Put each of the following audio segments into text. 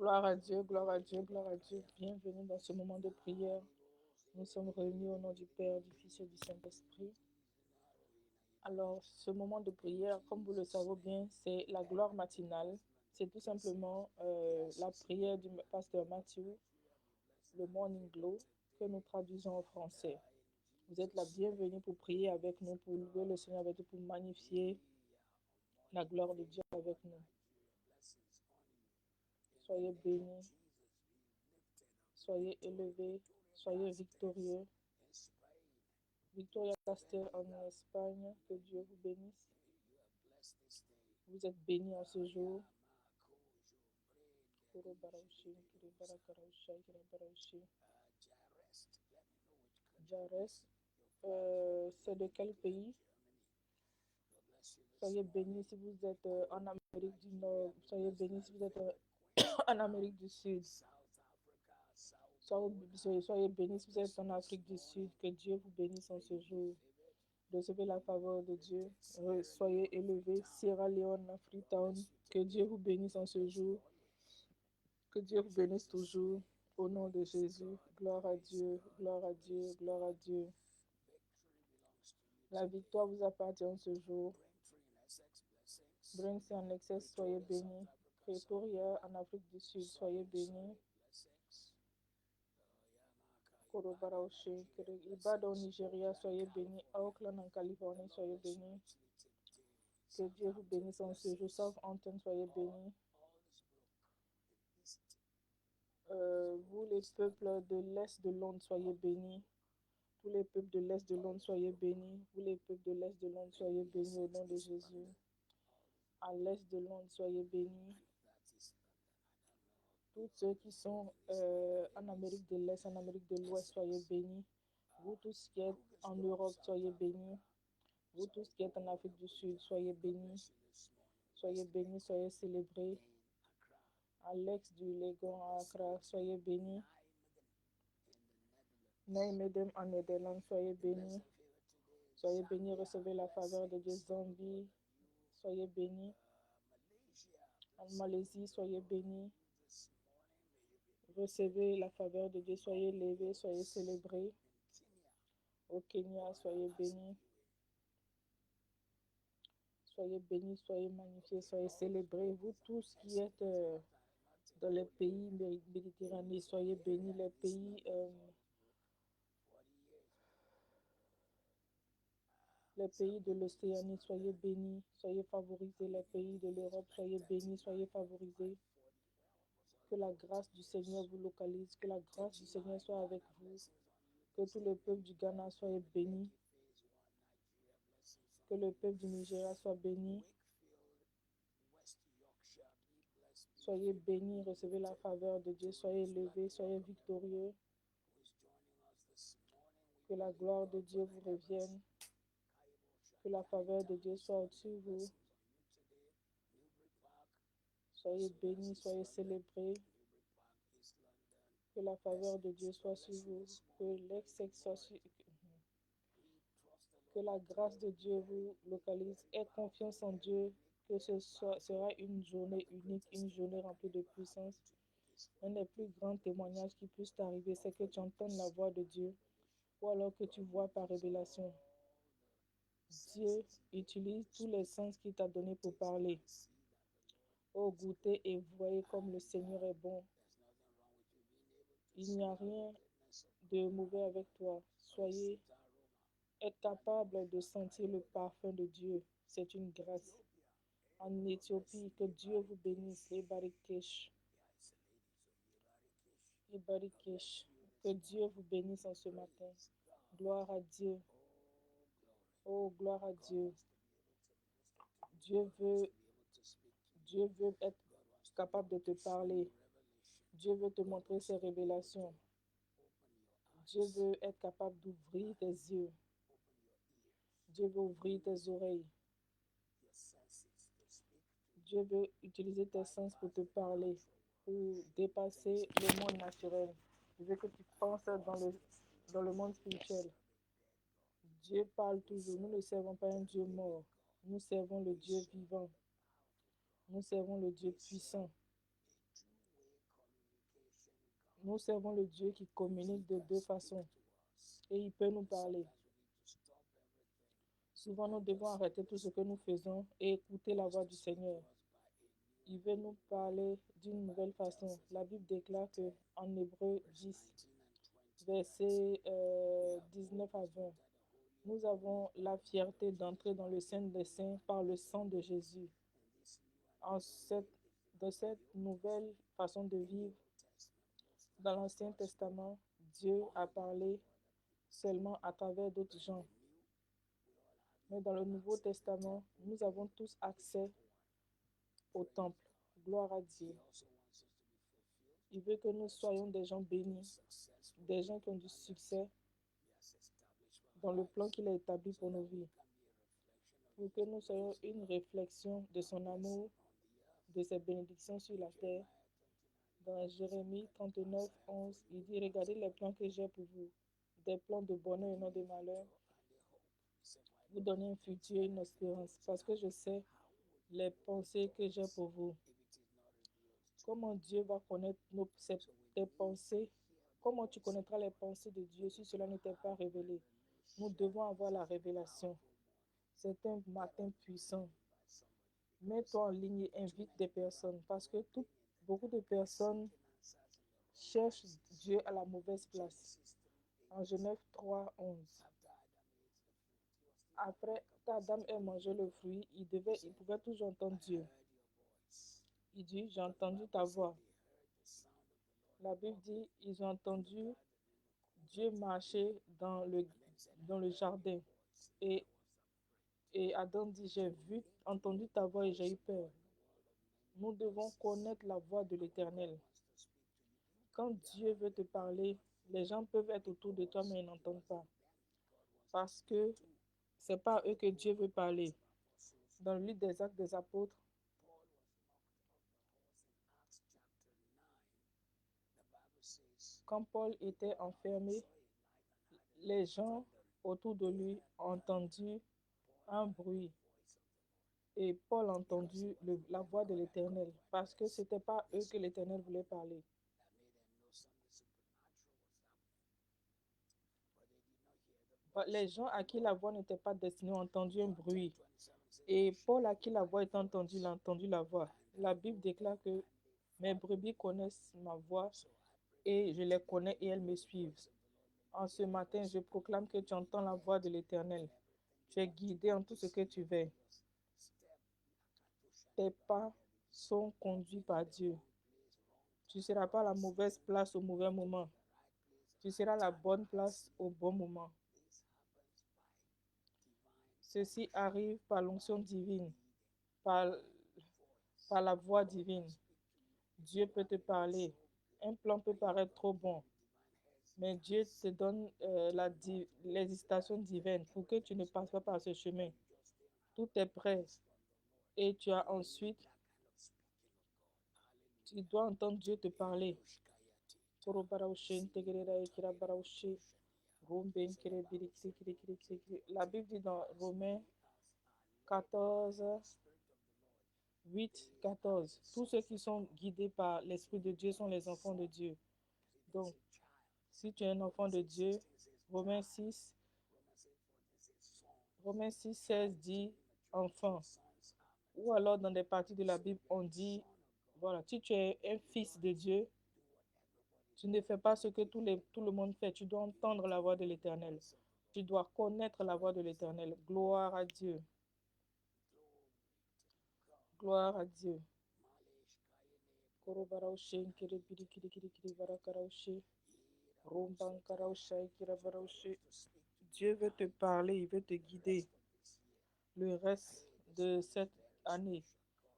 Gloire à Dieu, gloire à Dieu, gloire à Dieu. Bienvenue dans ce moment de prière. Nous sommes réunis au nom du Père, du Fils et du Saint-Esprit. Alors, ce moment de prière, comme vous le savez bien, c'est la gloire matinale. C'est tout simplement la prière du pasteur Matthew, le Morning Glow, que nous traduisons en français. Vous êtes la bienvenue pour prier avec nous, pour louer le Seigneur avec nous, pour magnifier la gloire de Dieu avec nous. Soyez bénis, soyez élevés, soyez victorieux. Victoria Castel en Espagne, que Dieu vous bénisse. Vous êtes bénis en ce jour. Jares, c'est de quel pays? Soyez bénis si vous êtes en Amérique du Nord. Soyez bénis si vous êtes en Amérique du Sud. Soyez bénis si vous êtes en Afrique du Sud. Que Dieu vous bénisse en ce jour. Recevez la faveur de Dieu. Soyez élevés. Sierra Leone, Freetown. Que Dieu vous bénisse en ce jour. Que Dieu vous bénisse toujours. Au nom de Jésus. Gloire à Dieu. Gloire à Dieu. Gloire à Dieu. La victoire vous appartient ce jour. Braintree en Essex, soyez bénis. Pretoria en Afrique du Sud, soyez bénis. Korobaraoshe, Ibadan au Nigeria, soyez bénis. Auckland en Californie, soyez bénis. Que Dieu vous bénisse en ce jour. Southampton, soyez bénis. Vous les peuples de l'Est de Londres, soyez bénis. Tous les peuples de l'Est de Londres, soyez bénis. Vous les peuples de l'Est de Londres, soyez bénis au nom de Jésus. À l'Est de Londres, soyez bénis. Tous ceux qui sont en Amérique de l'Est, en Amérique de l'Ouest, soyez bénis. Vous tous qui êtes en Europe, soyez bénis. Vous tous qui êtes en Afrique du Sud, soyez bénis. Soyez bénis, soyez célébrés. Alex du Légon à Accra, soyez bénis. Nijmegen en Nederland, soyez bénis. Soyez bénis, recevez la faveur de Dieu. Zambie, soyez bénis. En Malaisie, soyez bénis. Recevez la faveur de Dieu, soyez élevés, soyez célébrés. Au Kenya, soyez bénis. Soyez bénis, soyez magnifiés, soyez célébrés. Vous tous qui êtes dans les pays méditerranéens, soyez bénis. Les pays de l'Océanie, soyez bénis, soyez favorisés. Les pays de l'Europe, soyez bénis, soyez favorisés. Que la grâce du Seigneur vous localise, que la grâce du Seigneur soit avec vous. Que tout le peuple du Ghana soit béni. Que le peuple du Nigeria soit béni. Soyez bénis, recevez la faveur de Dieu, soyez élevés, soyez victorieux. Que la gloire de Dieu vous revienne. Que la faveur de Dieu soit au-dessus de vous. Soyez bénis, soyez célébrés. Que la faveur de Dieu soit sur vous. Que l'excès soit sur que la grâce de Dieu vous localise. Aie confiance en Dieu. Que ce sera une journée unique, une journée remplie de puissance. Un des plus grands témoignages qui puisse t'arriver, c'est que tu entends la voix de Dieu ou alors que tu vois par révélation. Dieu utilise tous les sens qu'il t'a donné pour parler. Oh, goûtez et voyez comme le Seigneur est bon. Il n'y a rien de mauvais avec toi. Soyez être capable de sentir le parfum de Dieu. C'est une grâce. En Éthiopie, que Dieu vous bénisse. Les barikesh. Les barikesh. Que Dieu vous bénisse en ce matin. Gloire à Dieu. Oh, gloire à Dieu. Dieu veut être capable de te parler. Dieu veut te montrer ses révélations. Dieu veut être capable d'ouvrir tes yeux. Dieu veut ouvrir tes oreilles. Dieu veut utiliser tes sens pour te parler, pour dépasser le monde naturel, Je veux que tu penses dans le monde spirituel. Dieu parle toujours. Nous ne servons pas un Dieu mort. Nous servons le Dieu vivant. Nous servons le Dieu puissant. Nous servons le Dieu qui communique de deux façons. Et il peut nous parler. Souvent, nous devons arrêter tout ce que nous faisons et écouter la voix du Seigneur. Il veut nous parler d'une nouvelle façon. La Bible déclare que en Hébreu 10, versets 19 à 20, nous avons la fierté d'entrer dans le sein des saints par le sang de Jésus. De cette nouvelle façon de vivre, dans l'Ancien Testament, Dieu a parlé seulement à travers d'autres gens. Mais dans le Nouveau Testament, nous avons tous accès au temple. Gloire à Dieu. Il veut que nous soyons des gens bénis, des gens qui ont du succès dans le plan qu'il a établi pour nos vies. Pour que nous soyons une réflexion de son amour, de ses bénédictions sur la terre. Dans Jérémie 39, 11, il dit, regardez les plans que j'ai pour vous, des plans de bonheur et non de malheur, vous donner un futur et une espérance, parce que je sais les pensées que j'ai pour vous. Comment Dieu va connaître tes pensées? Comment tu connaîtras les pensées de Dieu si cela ne t'est pas révélé? Nous devons avoir la révélation. C'est un matin puissant. Mets-toi en ligne et invite des personnes parce que beaucoup de personnes cherchent Dieu à la mauvaise place. En Genèse 3, 11. Après qu'Adam ait mangé le fruit, il pouvait toujours entendre Dieu. Il dit, j'ai entendu ta voix. La Bible dit, ils ont entendu Dieu marcher dans le jardin. Et Adam dit, j'ai entendu ta voix et j'ai eu peur. Nous devons connaître la voix de l'Éternel. Quand Dieu veut te parler, les gens peuvent être autour de toi, mais ils n'entendent pas. Parce que ce n'est pas à eux que Dieu veut parler. Dans le livre des Actes des Apôtres, quand Paul était enfermé, les gens autour de lui ont entendu un bruit. Et Paul a entendu la voix de l'Éternel, parce que ce n'était pas eux que l'Éternel voulait parler. Les gens à qui la voix n'était pas destinée ont entendu un bruit. Et Paul, à qui la voix est entendue, il a entendu la voix. La Bible déclare que mes brebis connaissent ma voix et je les connais et elles me suivent. En ce matin, je proclame que tu entends la voix de l'Éternel. Tu es guidé en tout ce que tu fais. Tes pas sont conduits par Dieu. Tu ne seras pas à la mauvaise place au mauvais moment. Tu seras à la bonne place au bon moment. Ceci arrive par l'onction divine, par la voix divine. Dieu peut te parler. Un plan peut paraître trop bon, mais Dieu te donne l'hésitation divine pour que tu ne passes pas par ce chemin. Tout est prêt et tu as ensuite, tu dois entendre Dieu te parler. La Bible dit dans Romains 14, 8, 14, tous ceux qui sont guidés par l'Esprit de Dieu sont les enfants de Dieu. Donc, si tu es un enfant de Dieu, Romains 6, 16 dit enfant. Ou alors dans des parties de la Bible, on dit, voilà, si tu es un fils de Dieu, tu ne fais pas ce que tout le monde fait. Tu dois entendre la voix de l'Éternel. Tu dois connaître la voix de l'Éternel. Gloire à Dieu. Gloire à Dieu. Dieu veut te parler, il veut te guider. Le reste de cette année,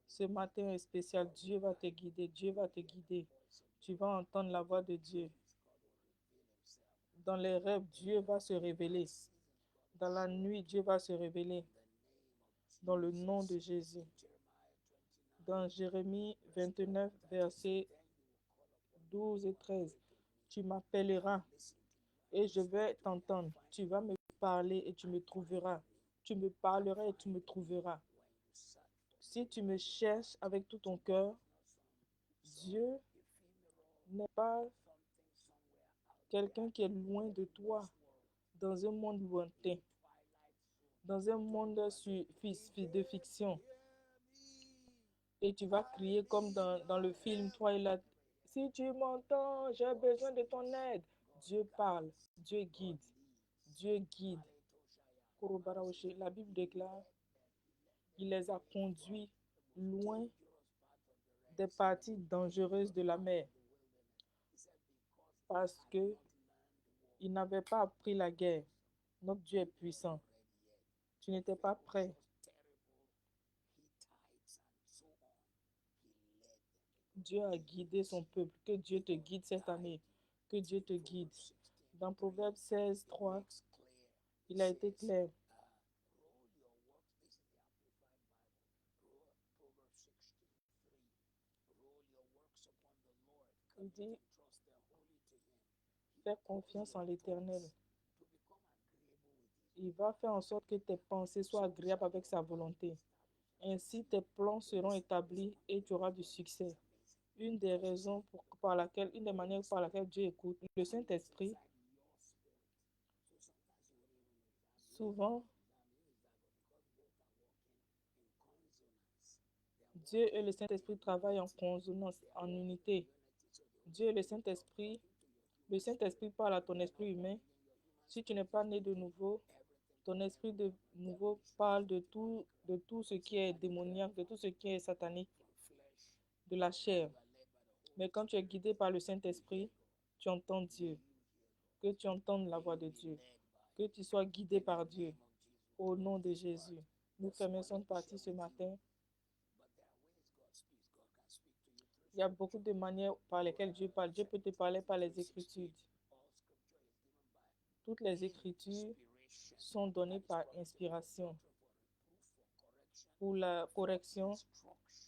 ce matin est spécial. Dieu va te guider, Dieu va te guider. Tu vas entendre la voix de Dieu. Dans les rêves, Dieu va se révéler. Dans la nuit, Dieu va se révéler. Dans le nom de Jésus. Dans Jérémie 29, versets 12 et 13. Tu m'appelleras et je vais t'entendre. Tu vas me parler et tu me trouveras. Tu me parleras et tu me trouveras. Si tu me cherches avec tout ton cœur, Dieu n'est pas quelqu'un qui est loin de toi, dans un monde lointain, dans un monde de fiction. Et tu vas crier comme dans le film Twilight. Si tu m'entends, j'ai besoin de ton aide. Dieu parle, Dieu guide, Dieu guide. La Bible déclare, il les a conduits loin des parties dangereuses de la mer parce que il n'avait pas appris la guerre. Notre Dieu est puissant. Tu n'étais pas prêt. Dieu a guidé son peuple. Que Dieu te guide cette année. Que Dieu te guide. Dans Proverbe 16, 3, il a été clair. Il dit, fais confiance en l'Éternel. Il va faire en sorte que tes pensées soient agréables avec sa volonté. Ainsi, tes plans seront établis et tu auras du succès. Une des manières par laquelle Dieu écoute, le Saint-Esprit, souvent, Dieu et le Saint-Esprit travaillent en consonance, en unité. Dieu et le Saint-Esprit parle à ton esprit humain. Si tu n'es pas né de nouveau, ton esprit de nouveau parle de tout ce qui est démoniaque, de tout ce qui est satanique, de la chair. Mais quand tu es guidé par le Saint-Esprit, tu entends Dieu. Que tu entendes la voix de Dieu. Que tu sois guidé par Dieu. Au nom de Jésus. Nous commençons de partir ce matin. Il y a beaucoup de manières par lesquelles Dieu parle. Dieu peut te parler par les Écritures. Toutes les Écritures sont données par inspiration. Pour la correction,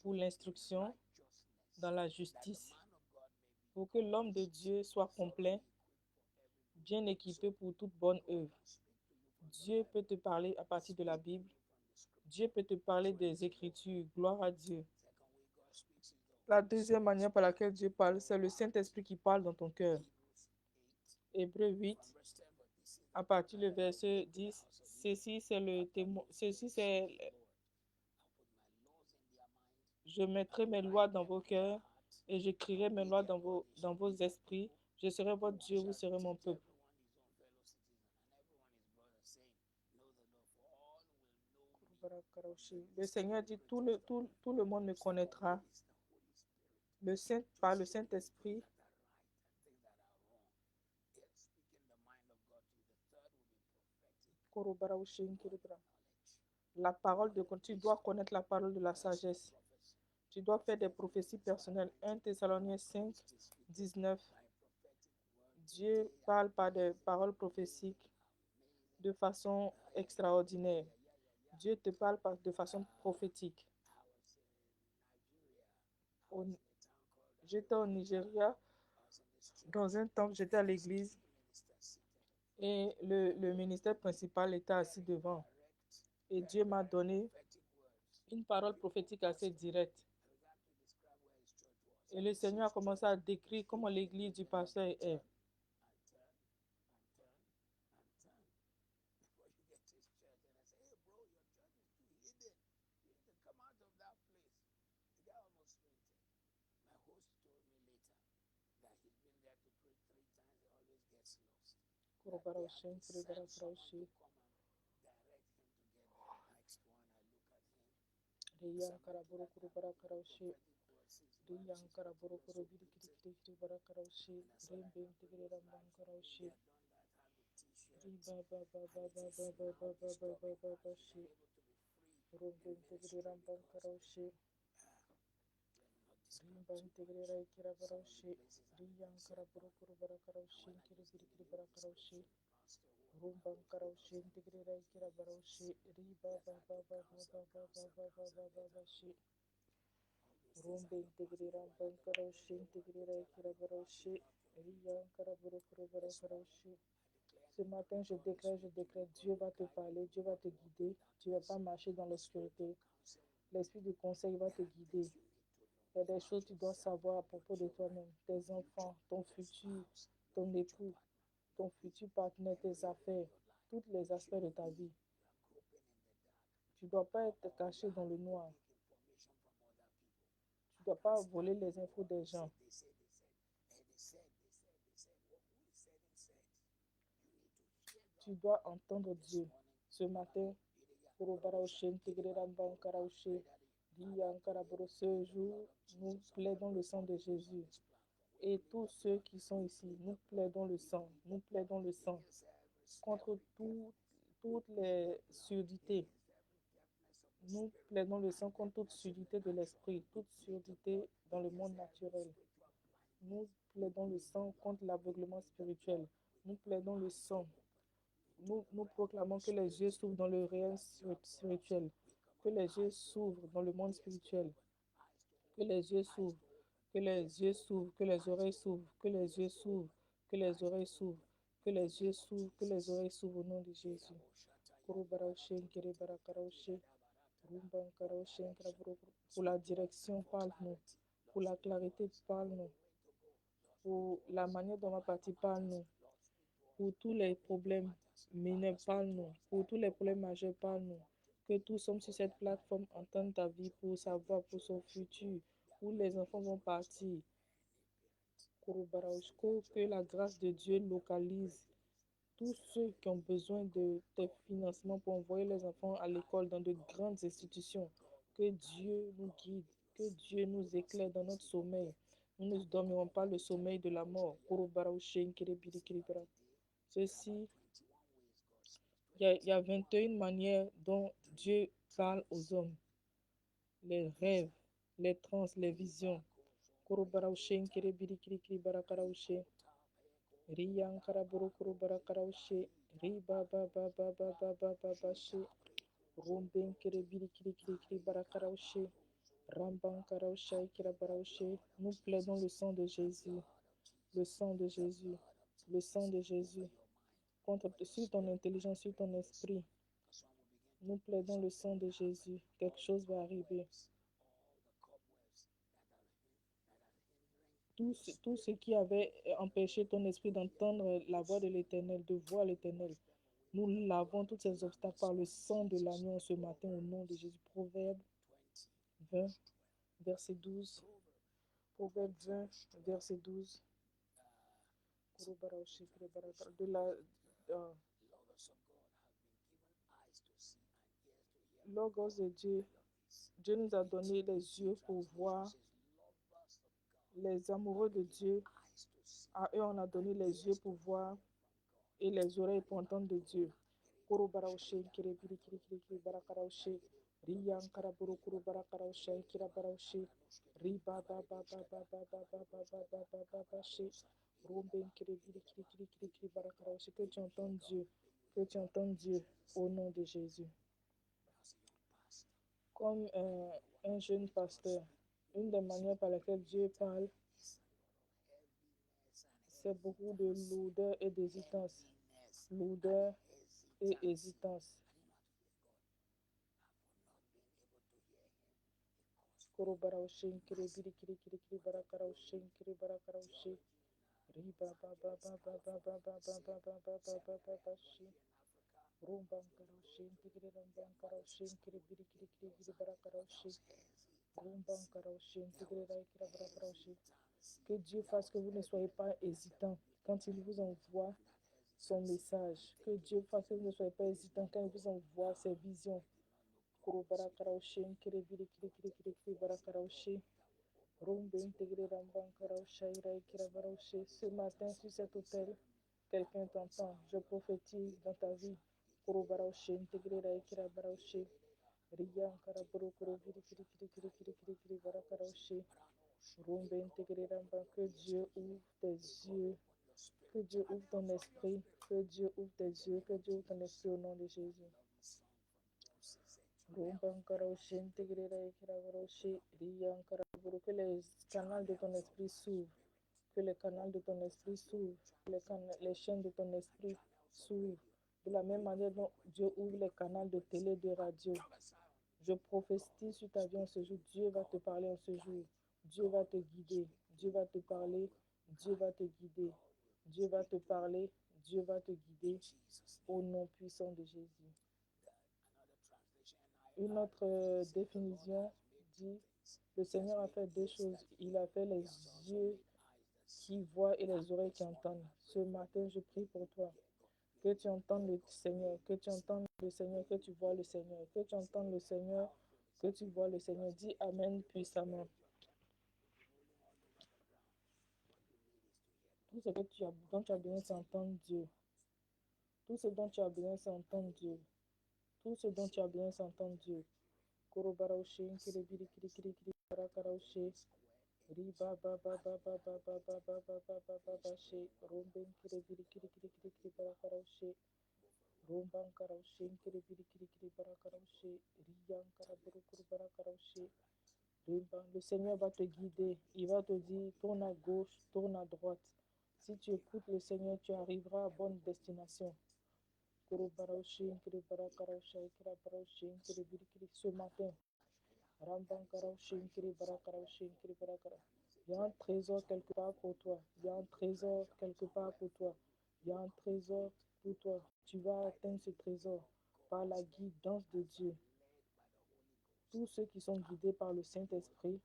pour l'instruction dans la justice. Pour que l'homme de Dieu soit complet, bien équipé pour toute bonne œuvre. Dieu peut te parler à partir de la Bible. Dieu peut te parler des Écritures. Gloire à Dieu. La deuxième manière par laquelle Dieu parle, c'est le Saint-Esprit qui parle dans ton cœur. Hébreux 8, à partir du verset 10, ceci c'est le témoin. Je mettrai mes lois dans vos cœurs et j'écrirai mes lois dans vos esprits. Je serai votre Dieu, vous serez mon peuple. Le Seigneur dit, tout le monde me connaîtra. Par le Saint-Esprit, la parole de tu dois connaître la parole de la sagesse. Tu dois faire des prophéties personnelles. 1 Thessaloniciens 5, 19. Dieu parle par des paroles prophétiques de façon extraordinaire. Dieu te parle de façon prophétique. J'étais au Nigeria. Dans un temple, j'étais à l'église. Et le ministère principal était assis devant. Et Dieu m'a donné une parole prophétique assez directe. Et le Seigneur a commencé à décrire comment l'église du pasteur est. Ce matin, je déclare, Dieu va te parler, Dieu va te guider. Tu ne vas pas marcher dans l'obscurité. L'esprit de conseil va te guider. Il y a des choses que tu dois savoir à propos de toi-même, tes enfants, ton futur, ton époux, ton futur partenaire, tes affaires, tous les aspects de ta vie. Tu ne dois pas être caché dans le noir. Tu ne dois pas voler les infos des gens. Tu dois entendre Dieu. Ce matin, ce jour, nous plaidons le sang de Jésus. Et tous ceux qui sont ici, nous plaidons le sang. Nous plaidons le sang contre toutes les surdités. Nous plaidons le sang contre toute surdité de l'esprit, toute surdité dans le monde naturel. Nous plaidons le sang contre l'aveuglement spirituel. Nous plaidons le sang. Nous proclamons que les yeux s'ouvrent dans le réel spirituel, que les yeux s'ouvrent dans le monde spirituel, que les yeux s'ouvrent, que les yeux s'ouvrent, que les oreilles s'ouvrent, que les yeux s'ouvrent, que les oreilles s'ouvrent, que les yeux s'ouvrent, que les oreilles s'ouvrent au nom de Jésus. Pour la direction, parle-nous. Pour la clarité, parle-nous. Pour la manière dont on va partir, parle-nous. Pour tous les problèmes mineurs, parle-nous. Pour tous les problèmes majeurs, parle-nous. Que tous sommes sur cette plateforme entendent ta vie pour savoir, pour son futur, où les enfants vont partir. Que la grâce de Dieu localise tous ceux qui ont besoin de tes financements pour envoyer les enfants à l'école dans de grandes institutions. Que Dieu nous guide, que Dieu nous éclaire dans notre sommeil. Nous ne dormirons pas le sommeil de la mort. Ceci, il y a 21 manières dont Dieu parle aux hommes. Les rêves, les trans, les visions. Riyankara burukuru barakaraushe, riba ba ba ba ba ba ba ba ba she, rumben kere biri kiri kiri kiri barakaraushe, ramban karausha kira baraushe. Nous plaidons le sang de Jésus, le sang de Jésus, le sang de Jésus, sur ton intelligence, sur ton esprit. Nous plaidons le sang de Jésus. Quelque chose va arriver. Tout ce qui avait empêché ton esprit d'entendre la voix de l'Éternel, de voir l'Éternel, nous lavons tous ces obstacles par le sang de l'agneau ce matin au nom de Jésus. Proverbe 20, verset 12. Proverbe 20, verset 12. De la Logos de Dieu. Dieu nous a donné les yeux pour voir. Les amoureux de Dieu, à eux on a donné les yeux pour voir et les oreilles pour entendre de Dieu. Kuru baraushe kire biri kiri kiri kiri barakaraushe riyan karaburu kuru barakaraushe kira baraushe riba ba ba ba ba ba ba ba ba ba ba ba ba ba she rumben kire biri kiri kiri kiri kiri barakaraushe. Que tu entends Dieu, que tu entends Dieu au nom de Jésus. Comme un jeune pasteur, une des manières par lesquelles Dieu parle, c'est beaucoup de lourdeur et d'hésitance. Lourdeur et hésitance. Koro baraushin kiri biri kiri kiri kiri barakaraushin kiri barakaraushin riba ba ba ba ba ba ba ba ba ba ba ba ba ba ba ba shi rumban karaushin kiri rumban karaushin kiri biri kiri kiri kiri barakaraushin rumban karaushin kiri rai kiri barakaraushin. Que Dieu fasse que vous ne soyez pas hésitant quand il vous envoie son message. Que Dieu fasse que vous ne soyez pas hésitant quand il vous envoie ses visions. Kuro barakaraushe, kiri biri kiri kiri kiri kiri barakaraushe, rumbe intégré ramban karausha ira kira baraushe. Ce matin sur cet hôtel, quelqu'un t'entend. Je prophétise dans ta vie. Kuro baraushe, intégré ra kira baraushe, riyan karaburu kuro biri kiri kiri kiri kiri kiri kiri barakaraushe, rumbe intégré ramban. Que Dieu ouvre tes yeux, que Dieu ouvre ton esprit, que Dieu ouvre tes yeux, que Dieu ouvre ton esprit au nom de Jésus. Que les canaux de ton esprit s'ouvrent, Que les canaux de ton esprit s'ouvrent, les chaînes de ton esprit s'ouvrent. De la même manière dont Dieu ouvre les canaux de télé, de radio. Je prophétise sur ta vie en ce jour. Dieu va te parler en ce jour. Dieu va te guider. Dieu va te parler. Dieu va te guider. Dieu va te parler. Dieu va te guider. Au nom puissant de Jésus. Une autre définition dit, le Seigneur a fait deux choses. Il a fait les yeux qui voient et les oreilles qui entendent. Ce matin, je prie pour toi. Que tu entendes le Seigneur, que tu entendes le Seigneur, que tu vois le Seigneur, que tu entendes le Seigneur, que tu vois le Seigneur. Dis Amen puissamment. Tout ce dont tu as besoin, c'est entendre Dieu. Tout ce dont tu as besoin, c'est entendre Dieu. Tout ce dont tu as besoin, c'est entendre Dieu. Korobaraushe, nkiribiri, kirikiri, barakaraushe. Riba ba ba ba ba ba ba ba ba ba ba ba ba ba she. Rombe nkiribiri, kirikiri, barakaraushe. Romban karaushe, nkiribiri, kirikiri, barakaraushe. Riyan karaburukuru, barakaraushe. Le Seigneur va te guider. Il va te dire, tourne à gauche, tourne à droite. Si tu écoutes le Seigneur, tu arriveras à bonne destination. Ce matin, il y a un trésor quelque part pour toi. Il y a un trésor quelque part pour toi. Il y a un trésor pour toi. Tu vas atteindre ce trésor par la guidance de Dieu. Tous ceux qui sont guidés par le Saint-Esprit,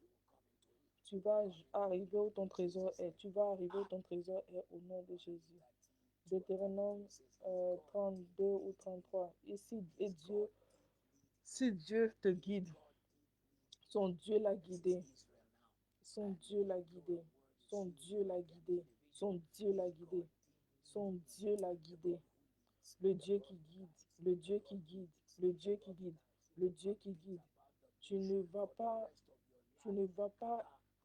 tu vas arriver où ton trésor est. Tu vas arriver où ton trésor est au nom de Jésus. Deutéronome 32 ou 33. Ici, et Dieu, si Dieu te guide, son Dieu l'a guidé. Son Dieu l'a guidé. Son Dieu l'a guidé. Son Dieu l'a guidé. Son Dieu l'a guidé. Le Dieu qui guide. Le Dieu qui guide. Le Dieu qui guide. Le Dieu qui guide. Tu ne vas pas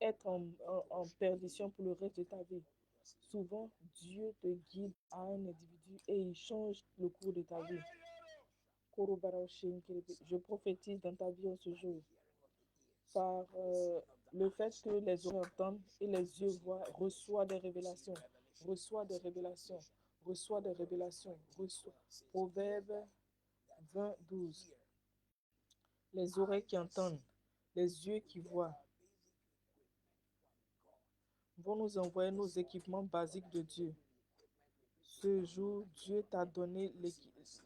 être en perdition pour le reste de ta vie. Souvent, Dieu te guide à un individu et il change le cours de ta vie. Je prophétise dans ta vie en ce jour. Par le fait que les oreilles entendent et les yeux voient, reçoit des révélations. Reçoit des révélations. Reçoit des révélations. Proverbe 20, 12. Les oreilles qui entendent, les yeux qui voient, vont nous envoyer nos équipements basiques de Dieu. Ce jour, Dieu t'a donné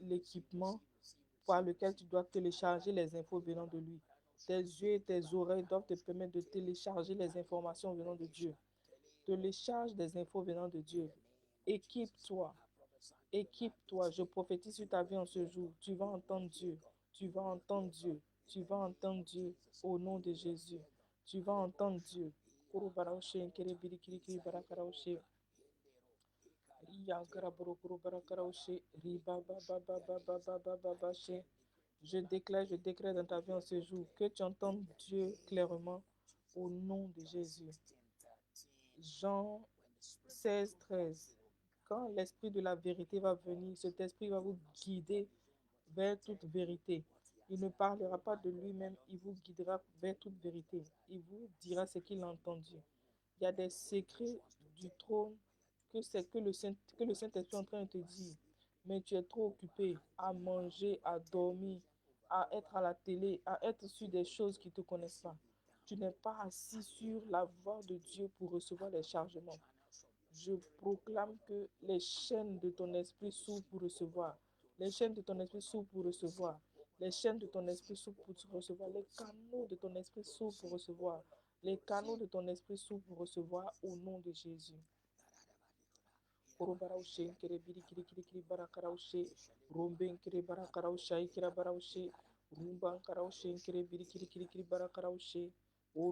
l'équipement par lequel tu dois télécharger les infos venant de lui. Tes yeux et tes oreilles doivent te permettre de télécharger les informations venant de Dieu. Télécharge des infos venant de Dieu. Équipe-toi. Équipe-toi. Je prophétise sur ta vie en ce jour. Tu vas entendre Dieu. Tu vas entendre Dieu. Tu vas entendre Dieu au nom de Jésus. Tu vas entendre Dieu. Je déclare dans ta vie en ce jour que tu entends Dieu clairement au nom de Jésus. Jean 16, 13. Quand l'esprit de la vérité va venir, cet esprit va vous guider vers toute vérité. Il ne parlera pas de lui-même, il vous guidera vers toute vérité. Il vous dira ce qu'il a entendu. Il y a des secrets du trône que le Saint-Esprit est en train de te dire. Mais tu es trop occupé à manger, à dormir, à être à la télé, à être sur des choses qui ne te connaissent pas. Tu n'es pas assis sur la voie de Dieu pour recevoir les chargements. Je proclame que les chaînes de ton esprit s'ouvrent pour recevoir. Les chaînes de ton esprit s'ouvrent pour recevoir. Les chaînes de ton esprit s'ouvrent pour recevoir. Les canaux de ton esprit s'ouvrent pour recevoir. Les canaux de ton esprit s'ouvrent pour recevoir au nom de Jésus. Au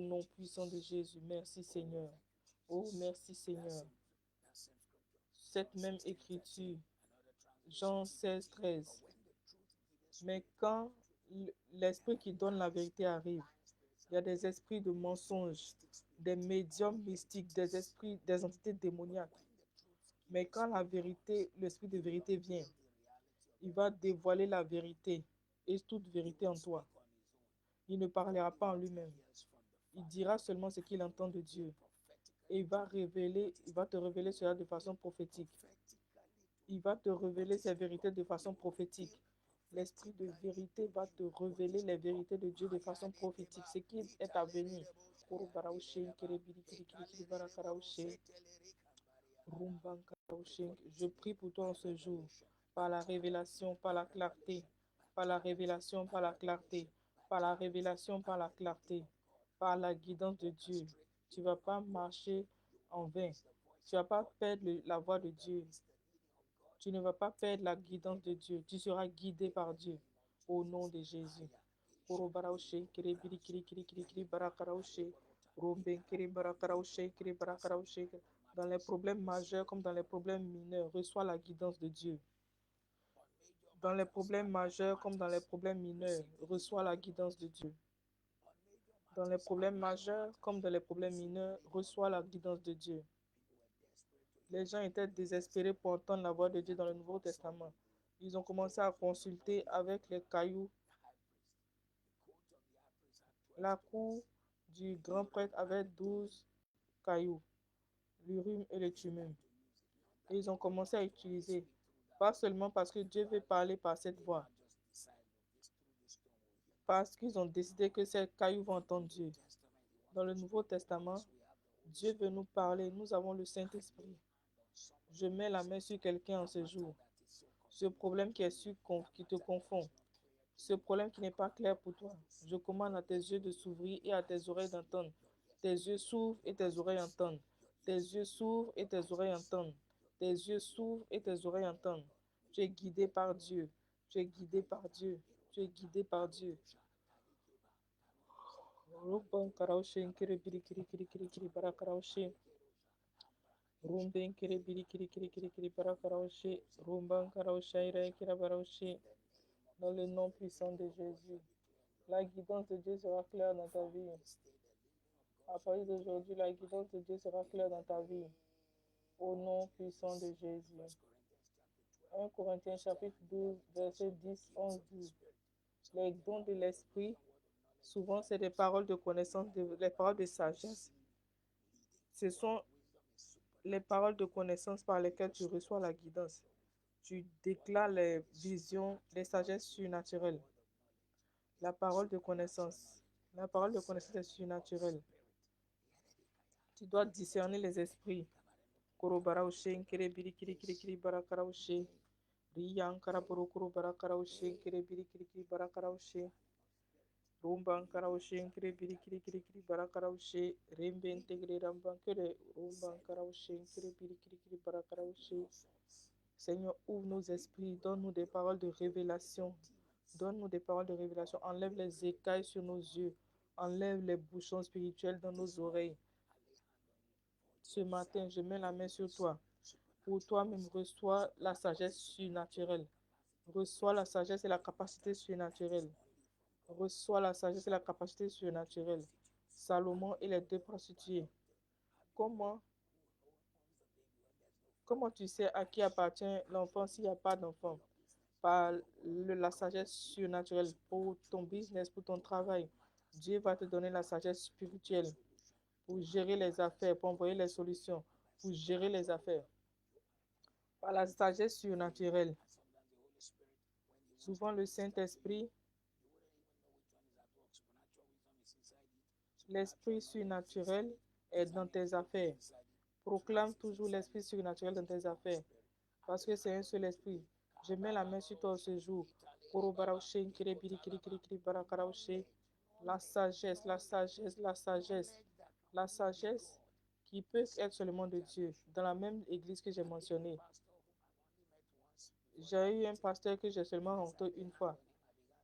nom puissant de Jésus, merci Seigneur. Oh, merci Seigneur. Cette même écriture, Jean 16, 13. Mais quand l'esprit qui donne la vérité arrive, il y a des esprits de mensonges, des médiums mystiques, des esprits, des entités démoniaques. Mais quand la vérité, l'esprit de vérité vient, il va dévoiler la vérité et toute vérité en toi. Il ne parlera pas en lui-même. Il dira seulement ce qu'il entend de Dieu. Et il va te révéler cela de façon prophétique. Il va te révéler ces vérités de façon prophétique. L'esprit de vérité va te révéler les vérités de Dieu de façon prophétique. Ce qui est à venir. Je prie pour toi en ce jour, par la révélation, par la clarté, par la révélation, par la clarté, par la révélation, par la clarté, par la guidance de Dieu. Tu ne vas pas marcher en vain. Tu ne vas pas perdre la voie de Dieu. Tu ne vas pas perdre la guidance de Dieu. Tu seras guidé par Dieu. Au nom de Jésus. Dans les problèmes majeurs comme dans les problèmes mineurs, reçois la guidance de Dieu. Dans les problèmes majeurs comme dans les problèmes mineurs, reçois la guidance de Dieu. Dans les problèmes majeurs comme dans les problèmes mineurs, reçois la guidance de Dieu. Les gens étaient désespérés pour entendre la voix de Dieu dans le Nouveau Testament. Ils ont commencé à consulter avec les cailloux. La cour du grand prêtre avait 12 cailloux, l'Urim et le Thummim. Et ils ont commencé à utiliser, pas seulement parce que Dieu veut parler par cette voix, parce qu'ils ont décidé que ces cailloux vont entendre Dieu. Dans le Nouveau Testament, Dieu veut nous parler. Nous avons le Saint-Esprit. Je mets la main sur quelqu'un en ce jour. Ce problème qui te confond, ce problème qui n'est pas clair pour toi, je commande à tes yeux de s'ouvrir et à tes oreilles d'entendre. Tes yeux s'ouvrent et tes oreilles entendent. Tes yeux s'ouvrent et tes oreilles entendent. Tes yeux s'ouvrent et tes oreilles entendent. Tu es guidé par Dieu. Tu es guidé par Dieu. Tu es guidé par Dieu. Rumban karaushe kiri biri kiri kiri kiri kiri bara karaushe. Rumben kiri biri kiri kiri kiri kiri bara karaushe. Rumban karaushe ira kira baraushe. Dans le nom puissant de Jésus. La guidance de Dieu sera claire dans ta vie. À partir d'aujourd'hui, la guidance de Dieu sera claire dans ta vie. Au nom puissant de Jésus. 1 Corinthiens chapitre 12, verset 10, 11, 12. Les dons de l'esprit, souvent c'est des paroles de connaissance, les paroles de sagesse. Ce sont les paroles de connaissance par lesquelles tu reçois la guidance. Tu déclares les visions, les sagesses surnaturelles. La parole de connaissance. La parole de connaissance est surnaturelle. Tu dois discerner les esprits. Korobaraushe, nkere biri kiri kiri kiri barakaraushe. Riyan karaboro korobarakarushe, nkere biri kiri kiri barakaraushe. Rumban karaushe, nkere biri kiri kiri kiri barakaraushe. Rembe integre ramban kere. Rumban karaushe, nkere biri kiri kiri barakaraushe. Seigneur, ouvre nos esprits, donne-nous des paroles de révélation. Donne-nous des paroles de révélation. Enlève les écailles sur nos yeux. Enlève les bouchons spirituels dans nos oreilles. Ce matin, je mets la main sur toi. Pour toi-même, reçois la sagesse surnaturelle. Reçois la sagesse et la capacité surnaturelle. Reçois la sagesse et la capacité surnaturelle. Salomon et les deux prostituées. Comment tu sais à qui appartient l'enfant s'il n'y a pas d'enfant? Par la sagesse surnaturelle pour ton business, pour ton travail. Dieu va te donner la sagesse spirituelle pour gérer les affaires, pour envoyer les solutions, pour gérer les affaires. Par la sagesse surnaturelle. Souvent le Saint-Esprit, l'esprit surnaturel est dans tes affaires. Proclame toujours l'esprit surnaturel dans tes affaires. Parce que c'est un seul esprit. Je mets la main sur toi ce jour. La sagesse, la sagesse, la sagesse. La sagesse qui peut être seulement de Dieu. Dans la même église que j'ai mentionnée. J'ai eu un pasteur que j'ai seulement rencontré une fois.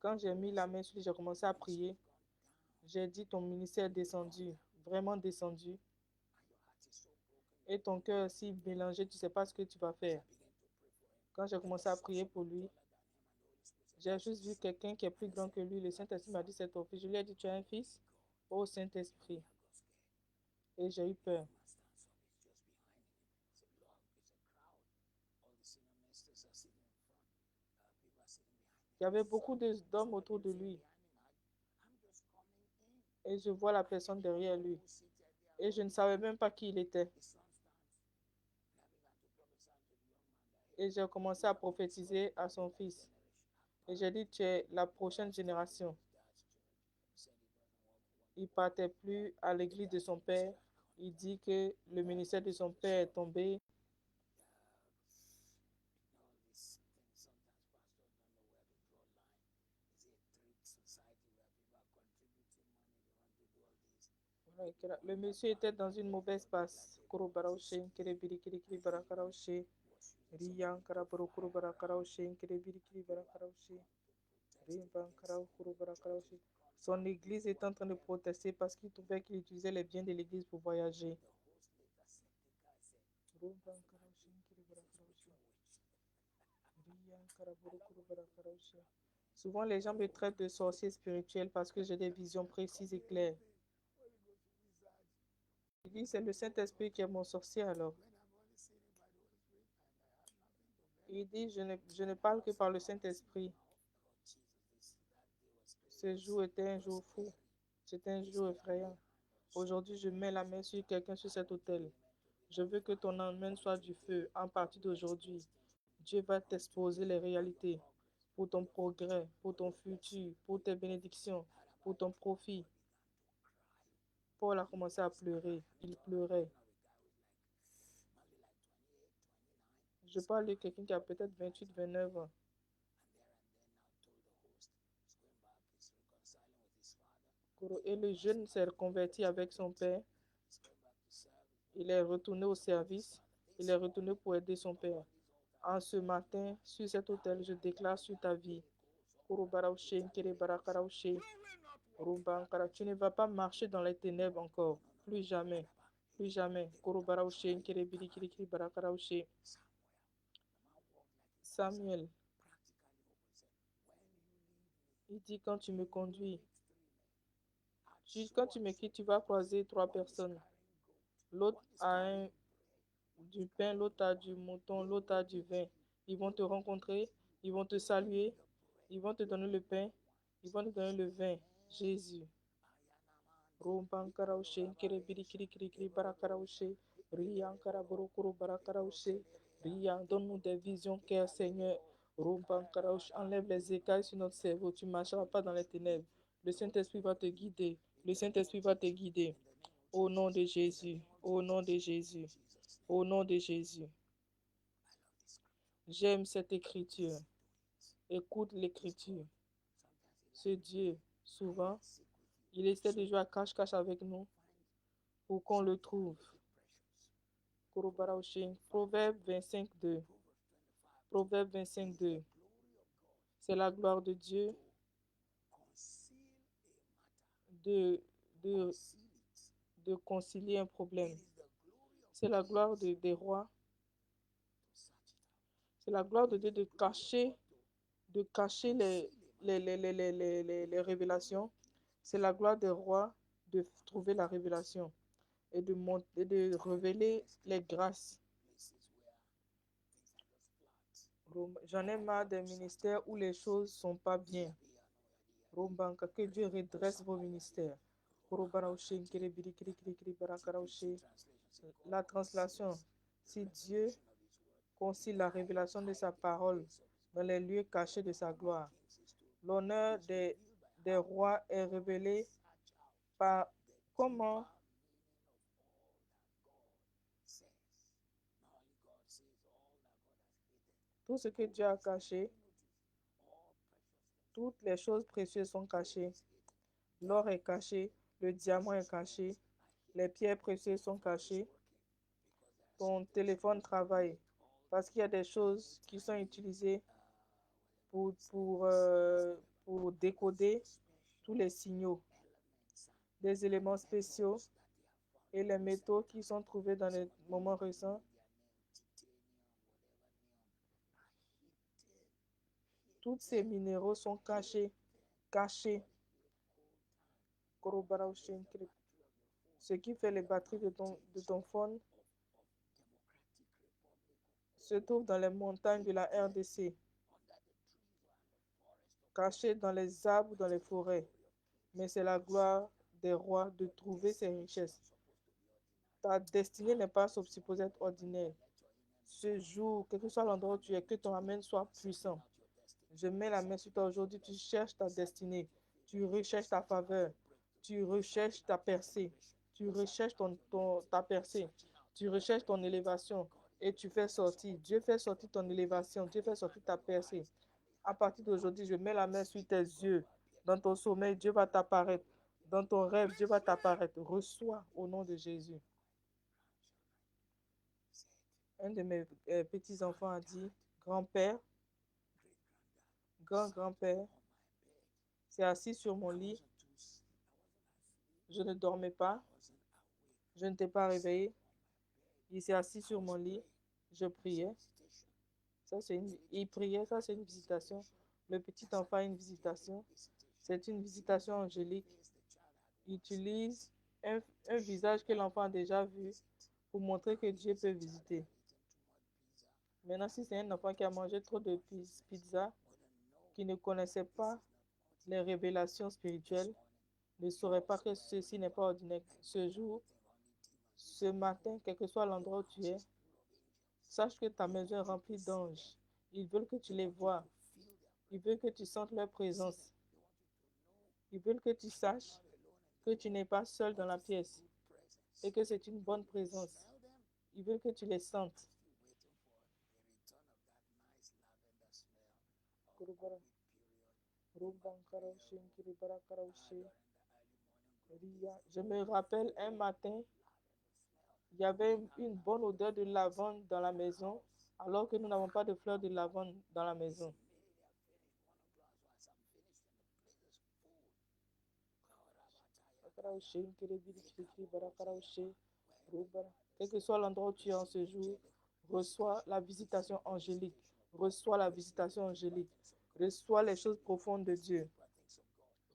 Quand j'ai mis la main sur lui, j'ai commencé à prier. J'ai dit, ton ministère est descendu, vraiment descendu. Et ton cœur si mélangé, tu ne sais pas ce que tu vas faire. Quand j'ai commencé à prier pour lui, j'ai juste vu quelqu'un qui est plus grand que lui. Le Saint-Esprit m'a dit, c'est ton fils. Je lui ai dit, tu as un fils? Oh Saint-Esprit. Et j'ai eu peur. Il y avait beaucoup d'hommes autour de lui. Et je vois la personne derrière lui. Et je ne savais même pas qui il était. Et j'ai commencé à prophétiser à son fils. Et j'ai dit, tu es la prochaine génération. Il ne partait plus à l'église de son père. Il dit que le ministère de son père est tombé. Le monsieur était dans une mauvaise passe. Son église est en train de protester parce qu'il trouvait qu'il utilisait les biens de l'église pour voyager. Souvent, les gens me traitent de sorcier spirituel parce que j'ai des visions précises et claires. Je dis, c'est le Saint-Esprit qui est mon sorcier alors. Il dit, je ne parle que par le Saint-Esprit. Ce jour était un jour fou. C'était un jour effrayant. Aujourd'hui, je mets la main sur quelqu'un sur cet autel. Je veux que ton main soit du feu. À partir d'aujourd'hui, Dieu va t'exposer les réalités pour ton progrès, pour ton futur, pour tes bénédictions, pour ton profit. Paul a commencé à pleurer. Il pleurait. Je parle de quelqu'un qui a peut-être 28, 29 ans. Et le jeune s'est converti avec son père. Il est retourné au service. Il est retourné pour aider son père. En ce matin, sur cet hôtel, je déclare sur ta vie. Tu ne vas pas marcher dans les ténèbres encore. Plus jamais. Plus jamais. Samuel, il dit quand tu me conduis, quand tu m'écris, tu vas croiser 3 personnes. L'autre a du pain, l'autre a du mouton, l'autre a du vin. Ils vont te rencontrer, ils vont te saluer, ils vont te donner le pain, ils vont te donner le vin. Jésus. Donne-nous des visions claires, Seigneur. Enlève les écailles sur notre cerveau. Tu ne marcheras pas dans les ténèbres. Le Saint-Esprit va te guider. Le Saint-Esprit va te guider. Au nom de Jésus. Au nom de Jésus. Au nom de Jésus. J'aime cette écriture. Écoute l'écriture. Ce Dieu, souvent, il essaie de jouer à cache-cache avec nous pour qu'on le trouve. Proverbe 25, 2. Proverbe 25, 2. C'est la gloire de Dieu de, de, de concilier un problème. C'est la gloire des rois. C'est la gloire de Dieu de cacher les révélations. C'est la gloire des rois de trouver la révélation et de révéler les grâces. J'en ai marre des ministères où les choses ne sont pas bien. Que Dieu redresse vos ministères. La translation, si Dieu concilie la révélation de sa parole dans les lieux cachés de sa gloire, l'honneur des rois est révélé par comment tout ce que Dieu a caché, toutes les choses précieuses sont cachées. L'or est caché, le diamant est caché, les pierres précieuses sont cachées. Ton téléphone travaille parce qu'il y a des choses qui sont utilisées pour décoder tous les signaux, des éléments spéciaux et les métaux qui sont trouvés dans les moments récents. Tous ces minéraux sont cachés. Ce qui fait les batteries de ton phone se trouve dans les montagnes de la RDC, caché dans les arbres, dans les forêts. Mais c'est la gloire des rois de trouver ces richesses. Ta destinée n'est pas supposée être ordinaire. Ce jour, quel que soit l'endroit où tu es, que ton amen soit puissant. Je mets la main sur toi aujourd'hui. Tu cherches ta destinée. Tu recherches ta faveur. Tu recherches ta percée. Tu recherches ta percée. Tu recherches ton élévation. Et tu fais sortir. Dieu fait sortir ton élévation. Dieu fait sortir ta percée. À partir d'aujourd'hui, je mets la main sur tes yeux. Dans ton sommeil, Dieu va t'apparaître. Dans ton rêve, Dieu va t'apparaître. Reçois au nom de Jésus. Un de mes petits-enfants a dit, grand-père, grand-grand-père, s'est assis sur mon lit. Je ne dormais pas. Je ne t'ai pas réveillé. Il s'est assis sur mon lit. Je priais. Il priait, ça c'est une visitation. Le petit enfant a une visitation. C'est une visitation angélique. Il utilise un visage que l'enfant a déjà vu pour montrer que Dieu peut visiter. Maintenant, si c'est un enfant qui a mangé trop de pizza, qui ne connaissait pas les révélations spirituelles, ne saurait pas que ceci n'est pas ordinaire. Ce jour, ce matin, quel que soit l'endroit où tu es, sache que ta maison est remplie d'anges. Ils veulent que tu les vois. Ils veulent que tu sentes leur présence. Ils veulent que tu saches que tu n'es pas seul dans la pièce et que c'est une bonne présence. Ils veulent que tu les sentes. Je me rappelle un matin, il y avait une bonne odeur de lavande dans la maison, alors que nous n'avons pas de fleurs de lavande dans la maison. Quel que soit l'endroit où tu es en ce jour, reçois la visitation angélique. Reçois la visitation angélique. Reçois les choses profondes de Dieu.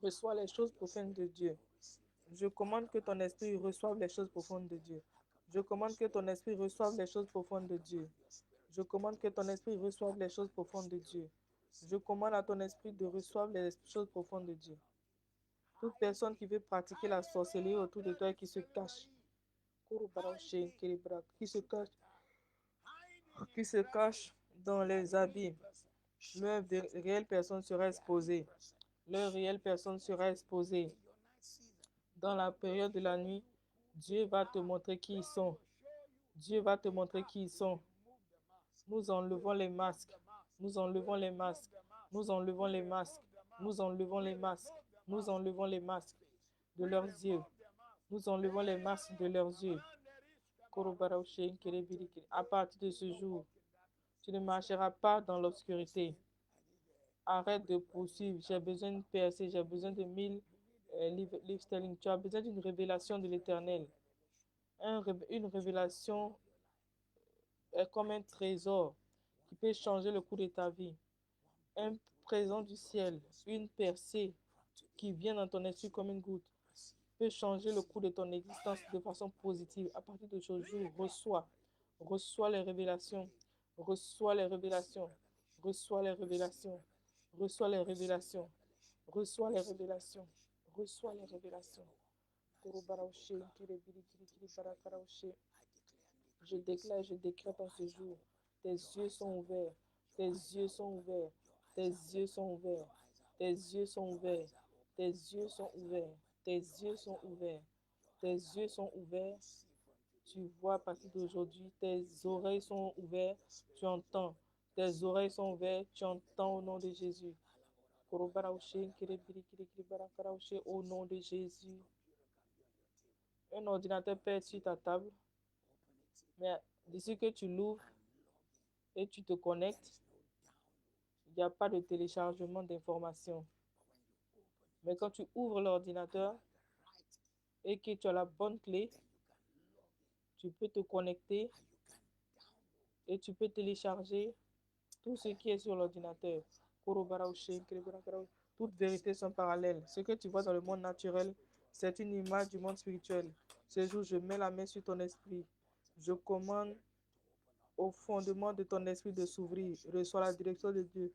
Reçois les choses profondes de Dieu. Je commande que ton esprit reçoive les choses profondes de Dieu. Je commande que ton esprit reçoive les choses profondes de Dieu. Je commande que ton esprit reçoive les choses profondes de Dieu. Je commande à ton esprit de recevoir les choses profondes de Dieu. Toute personne qui veut pratiquer la sorcellerie autour de toi et qui se cache, qui se cache dans les habits, leur réelle personne sera exposée. Leur réelle personne sera exposée. Dans la période de la nuit, Dieu va te montrer qui ils sont. Dieu va te montrer qui ils sont. Nous enlevons les masques. Nous enlevons les masques. Nous enlevons les masques. Nous enlevons les masques. Nous enlevons les masques de leurs yeux. Nous enlevons les masques de leurs yeux. À partir de ce jour, tu ne marcheras pas dans l'obscurité. Arrête de poursuivre. J'ai besoin de percer. J'ai besoin de 1000 livres sterling. Tu as besoin d'une révélation de l'Éternel. Une révélation est comme un trésor qui peut changer le cours de ta vie. Un présent du ciel, une percée qui vient dans ton esprit comme une goutte, peut changer le cours de ton existence de façon positive. À partir de ce jour, reçois les révélations, reçois les révélations, reçois les révélations, reçois les révélations, reçois les révélations, reçois les révélations. Je déclare, je décrète en ce jour, tes yeux sont ouverts, tes yeux sont ouverts, tes yeux sont ouverts, tes yeux sont ouverts, tes yeux sont ouverts, tes yeux sont ouverts, tes yeux sont ouverts. Tu vois à partir d'aujourd'hui, tes oreilles sont ouvertes, tu entends. Tes oreilles sont ouvertes, tu entends au nom de Jésus. Au nom de Jésus. Un ordinateur peut être sur ta table, mais d'ici que tu l'ouvres et tu te connectes, il n'y a pas de téléchargement d'informations. Mais quand tu ouvres l'ordinateur et que tu as la bonne clé, tu peux te connecter et tu peux télécharger tout ce qui est sur l'ordinateur. Toutes vérités sont parallèles. Ce que tu vois dans le monde naturel, c'est une image du monde spirituel. Ce jour, je mets la main sur ton esprit. Je commande au fondement de ton esprit de s'ouvrir. Reçois la direction de Dieu.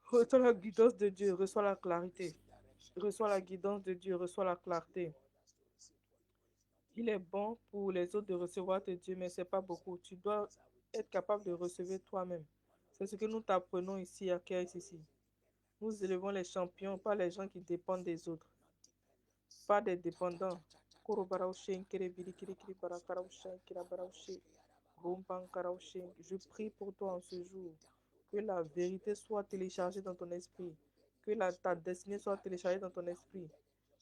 Reçois la guidance de Dieu. Reçois la clarté. Reçois la guidance de Dieu. Reçois la clarté. Il est bon pour les autres de recevoir de Dieu, mais ce n'est pas beaucoup. Tu dois être capable de recevoir toi-même. C'est ce que nous t'apprenons ici à KICC. Nous élevons les champions, pas les gens qui dépendent des autres, pas des dépendants. Je prie pour toi en ce jour. Que la vérité soit téléchargée dans ton esprit. Que ta destinée soit téléchargée dans ton esprit.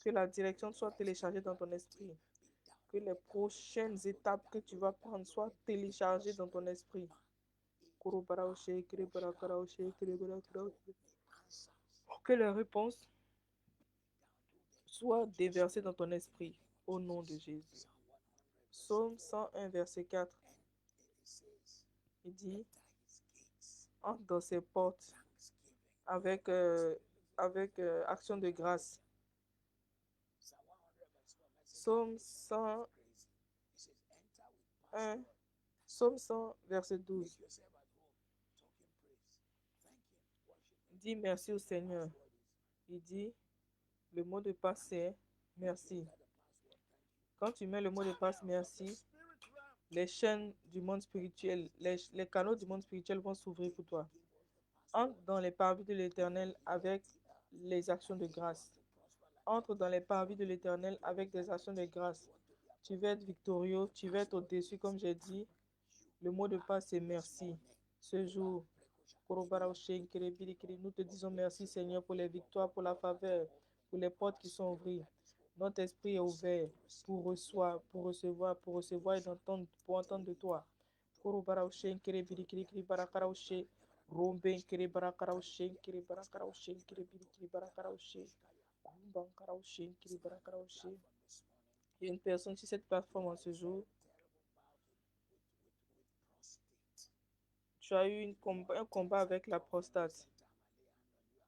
Que la direction soit téléchargée dans ton esprit. Que les prochaines étapes que tu vas prendre soient téléchargées dans ton esprit. Que les réponses soient déversées dans ton esprit. Au nom de Jésus. Psaume 101, verset 4. Il dit, entre dans ses portes avec, action de grâce. Psaume 101, Psaume 100, verset 12. Dis merci au Seigneur. Il dit, le mot de passe c'est merci. Quand tu mets le mot de passe merci, les chaînes du monde spirituel, les canaux du monde spirituel vont s'ouvrir pour toi. Entre dans les parvis de l'Éternel avec les actions de grâce. Entre dans les parvis de l'Éternel avec des actions de grâce. Tu vas être victorieux, tu vas être au-dessus, comme j'ai dit. Le mot de passe, c'est merci. Ce jour, nous te disons merci, Seigneur, pour les victoires, pour la faveur, pour les portes qui sont ouvertes. Notre esprit est ouvert pour recevoir et d'entendre, pour entendre de toi. Il y a une personne sur cette plateforme en ce jour. Tu as eu un combat avec la prostate.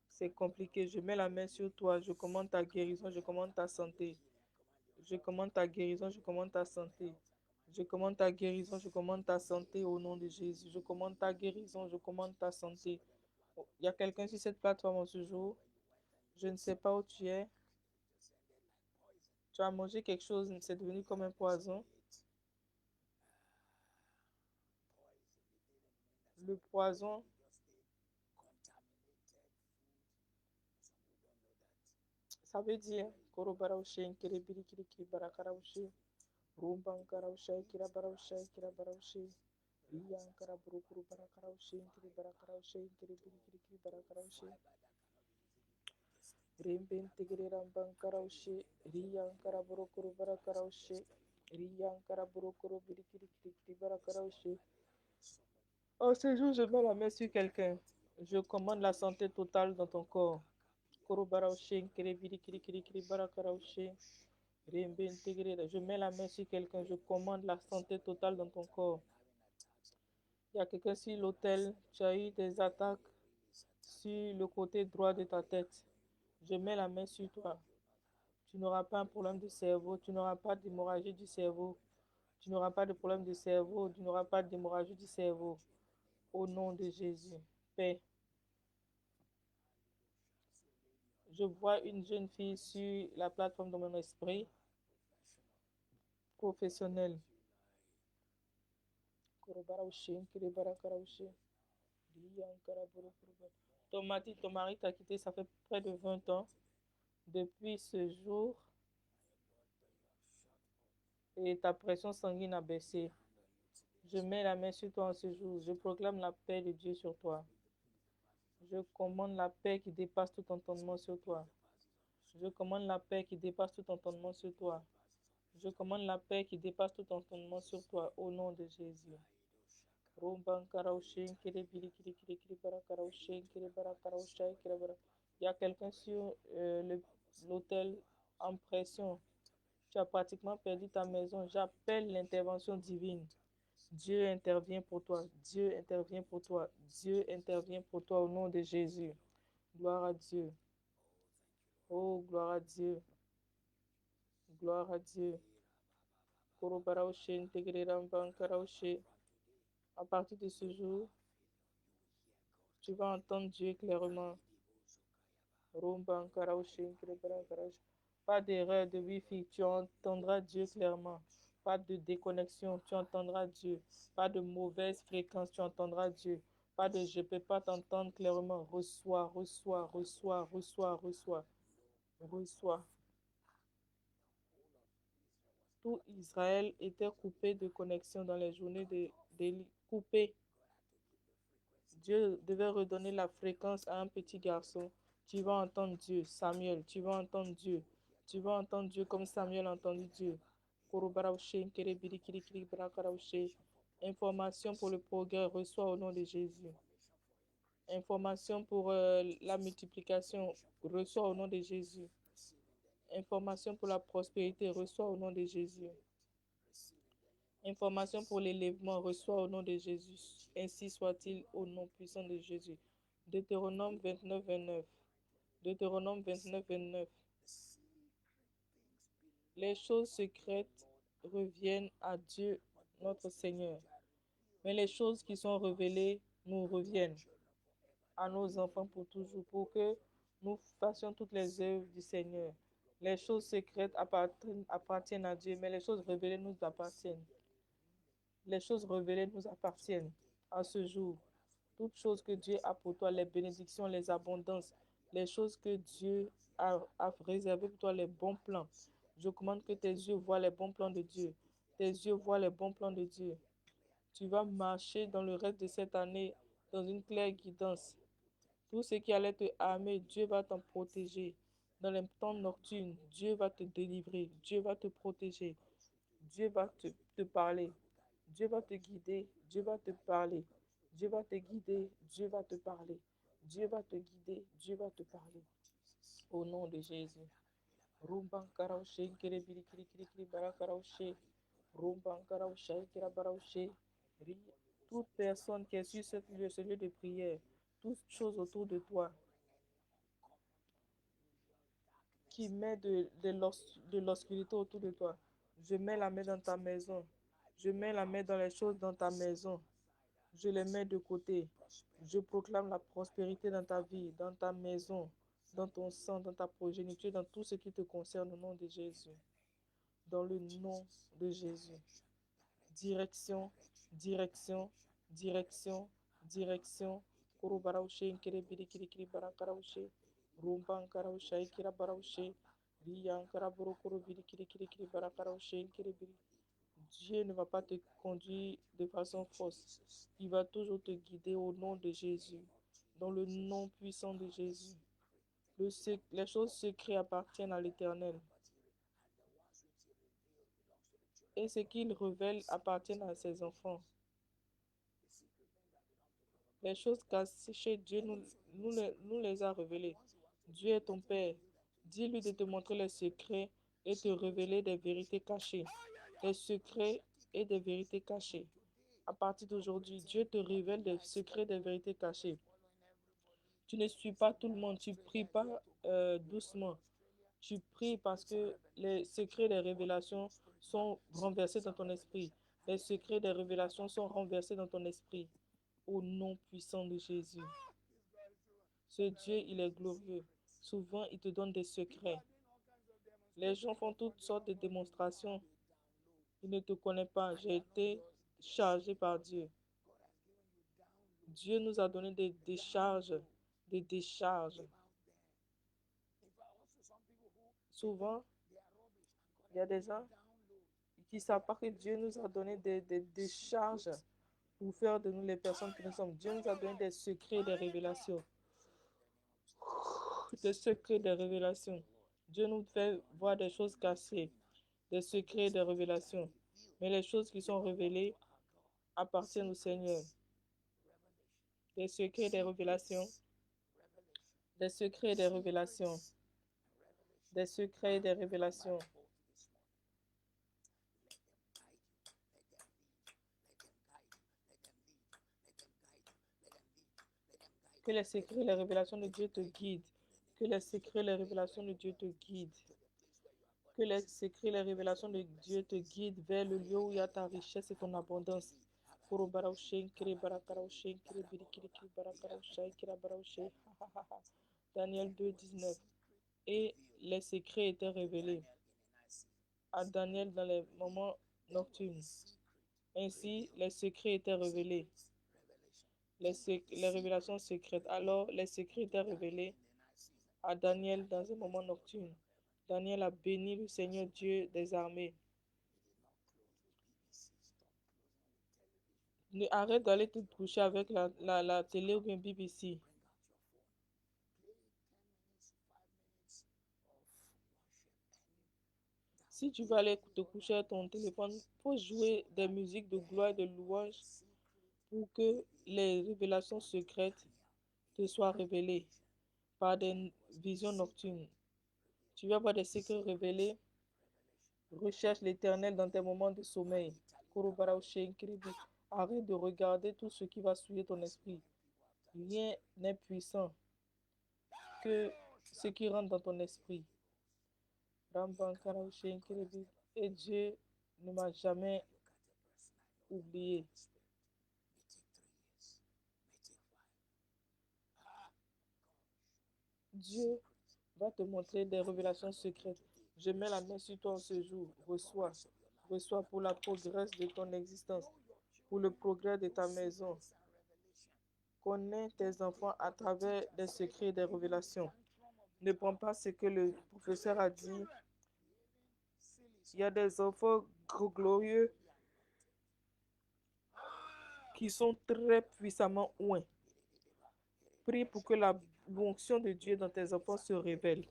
C'est compliqué. Je mets la main sur toi. Je commande ta guérison. Je commande ta santé. Je commande ta guérison. Je commande ta santé. Je commande ta guérison. Je commande ta santé au nom de Jésus. Je commande ta guérison. Je commande ta santé. Il y a quelqu'un sur cette plateforme en ce jour. Je ne sais pas où tu es. Tu as mangé quelque chose. C'est devenu comme un poison. Le poison. Ça veut dire oh, ce jour, je mets la main sur quelqu'un. Je commande la santé totale dans ton corps. Je mets la main sur quelqu'un. Je commande la santé totale dans ton corps. Il y a quelqu'un sur l'autel. Tu as eu des attaques sur le côté droit de ta tête. Je mets la main sur toi. Tu n'auras pas un problème de cerveau. Tu n'auras pas d'hémorragie du cerveau. Tu n'auras pas de problème de cerveau. Tu n'auras pas d'hémorragie du cerveau. Au nom de Jésus. Paix. Je vois une jeune fille sur la plateforme de mon esprit professionnel. Ton mari t'a quitté, ça fait près de 20 ans. Depuis ce jour, et ta pression sanguine a baissé. Je mets la main sur toi en ce jour. Je proclame la paix de Dieu sur toi. Je commande la paix qui dépasse tout entendement sur toi. Je commande la paix qui dépasse tout entendement sur toi. Je commande la paix qui dépasse tout entendement sur toi au nom de Jésus. Il y a quelqu'un sur l'hôtel en pression. Tu as pratiquement perdu ta maison. J'appelle l'intervention divine. Dieu intervient pour toi. Dieu intervient pour toi. Dieu intervient pour toi au nom de Jésus. Gloire à Dieu. Oh, gloire à Dieu. Gloire à Dieu. À partir de ce jour, tu vas entendre Dieu clairement. Pas d'erreur de Wi-Fi, tu entendras Dieu clairement. Pas de déconnexion, tu entendras Dieu. Pas de mauvaise fréquence, tu entendras Dieu. Pas de je ne peux pas t'entendre clairement. Reçois, reçois, reçois, reçois, reçois, reçois. Tout Israël était coupé de connexion dans les journées d'Élie. Coupé. Dieu devait redonner la fréquence à un petit garçon. Tu vas entendre Dieu, Samuel. Tu vas entendre Dieu. Tu vas entendre Dieu comme Samuel a entendu Dieu. Information pour le progrès, reçois au nom de Jésus. Information pour la multiplication, reçois au nom de Jésus. Information pour la prospérité, reçois au nom de Jésus. Information pour l'élèvement, reçois au nom de Jésus. Ainsi soit-il au nom puissant de Jésus. Deutéronome 29, 29. Deutéronome 29, 29. Les choses secrètes reviennent à Dieu, notre Seigneur. Mais les choses qui sont révélées nous reviennent à nos enfants pour toujours, pour que nous fassions toutes les œuvres du Seigneur. Les choses secrètes appartiennent à Dieu, mais les choses révélées nous appartiennent. Les choses révélées nous appartiennent à ce jour. Toutes choses que Dieu a pour toi, les bénédictions, les abondances, les choses que Dieu a réservées pour toi, les bons plans. Je commande que tes yeux voient les bons plans de Dieu. Tes yeux voient les bons plans de Dieu. Tu vas marcher dans le reste de cette année dans une claire guidance. Tout ce qui allait te harmer, Dieu va t'en protéger. Dans les temps nocturnes, Dieu va te délivrer. Dieu va te protéger. Dieu va te parler. Dieu va te guider. Dieu va te parler. Dieu va te guider. Dieu va te parler. Dieu va te guider. Dieu va te parler. Au nom de Jésus. Rumban karaushe, kiri biri kiri kiri kiri bara karaushe. Rumban karaushe, kira baraushe. Toute personne qui est sur ce lieu de prière, toute chose autour de toi, qui met de l'obscurité autour de toi. Je mets la main dans ta maison. Je mets la main dans les choses dans ta maison. Je les mets de côté. Je proclame la prospérité dans ta vie, dans ta maison, dans ton sang, dans ta progéniture, dans tout ce qui te concerne au nom de Jésus. Dans le nom de Jésus. Direction, direction, direction, direction. Kurubaraushe, Nkere Kiri Barakaraushe, Rumban Karaushe, Kira Baraushe, Riyan Karaburu Kiri Barakaraushe, Nkere Biri. Dieu ne va pas te conduire de façon fausse. Il va toujours te guider au nom de Jésus. Dans le nom puissant de Jésus. Les choses secrètes appartiennent à l'Éternel. Et ce qu'il révèle appartient à ses enfants. Les choses cachées, Dieu nous les a révélées. Dieu est ton Père. Dis-lui de te montrer les secrets et te révéler des vérités cachées. Des secrets et des vérités cachées. À partir d'aujourd'hui, Dieu te révèle des secrets, des vérités cachées. Tu ne suis pas tout le monde. Tu ne pries pas doucement. Tu pries parce que les secrets des révélations sont renversés dans ton esprit. Les secrets des révélations sont renversés dans ton esprit. Au nom puissant de Jésus. Ce Dieu, il est glorieux. Souvent, il te donne des secrets. Les gens font toutes sortes de démonstrations. Ils ne te connaissent pas. J'ai été chargé par Dieu. Dieu nous a donné des décharges. Des décharges. Souvent, il y a des gens qui ne savent pas que Dieu nous a donné des décharges pour faire de nous les personnes que nous sommes. Dieu nous a donné des secrets, des révélations. Des secrets, des révélations. Dieu nous fait voir des choses cachées, des secrets, des révélations. Mais les choses qui sont révélées appartiennent au Seigneur. Des secrets, des révélations. Des secrets, des révélations. Des secrets, des révélations. Que les secrets, les révélations de Dieu te guident. Que les secrets, les révélations de Dieu te guident. Que les secrets, les révélations de Dieu te guident vers le lieu où il y a ta richesse et ton abondance. Daniel 2, 19. et les secrets étaient révélés à Daniel dans les moments nocturnes. Ainsi, les secrets étaient révélés, les révélations secrètes. Alors, les secrets étaient révélés à Daniel dans un moment nocturne. Daniel a béni le Seigneur Dieu des armées. Arrête d'aller te coucher avec la télé ou bien BBC. Si tu vas aller te coucher à ton téléphone, il faut jouer des musiques de gloire et de louange pour que les révélations secrètes te soient révélées par des visions nocturnes. Tu vas voir des secrets révélés. Recherche l'Éternel dans tes moments de sommeil. Arrête de regarder tout ce qui va souiller ton esprit. Rien n'est puissant que ce qui rentre dans ton esprit. Et Dieu ne m'a jamais oublié. Dieu va te montrer des révélations secrètes. Je mets la main sur toi en ce jour. Reçois. Reçois pour la progrès de ton existence, pour le progrès de ta maison. Connais tes enfants à travers des secrets et des révélations. Ne prends pas ce que le professeur a dit. Il y a des enfants glorieux qui sont très puissamment oints. Prie pour que la l'onction de Dieu dans tes enfants se révèle.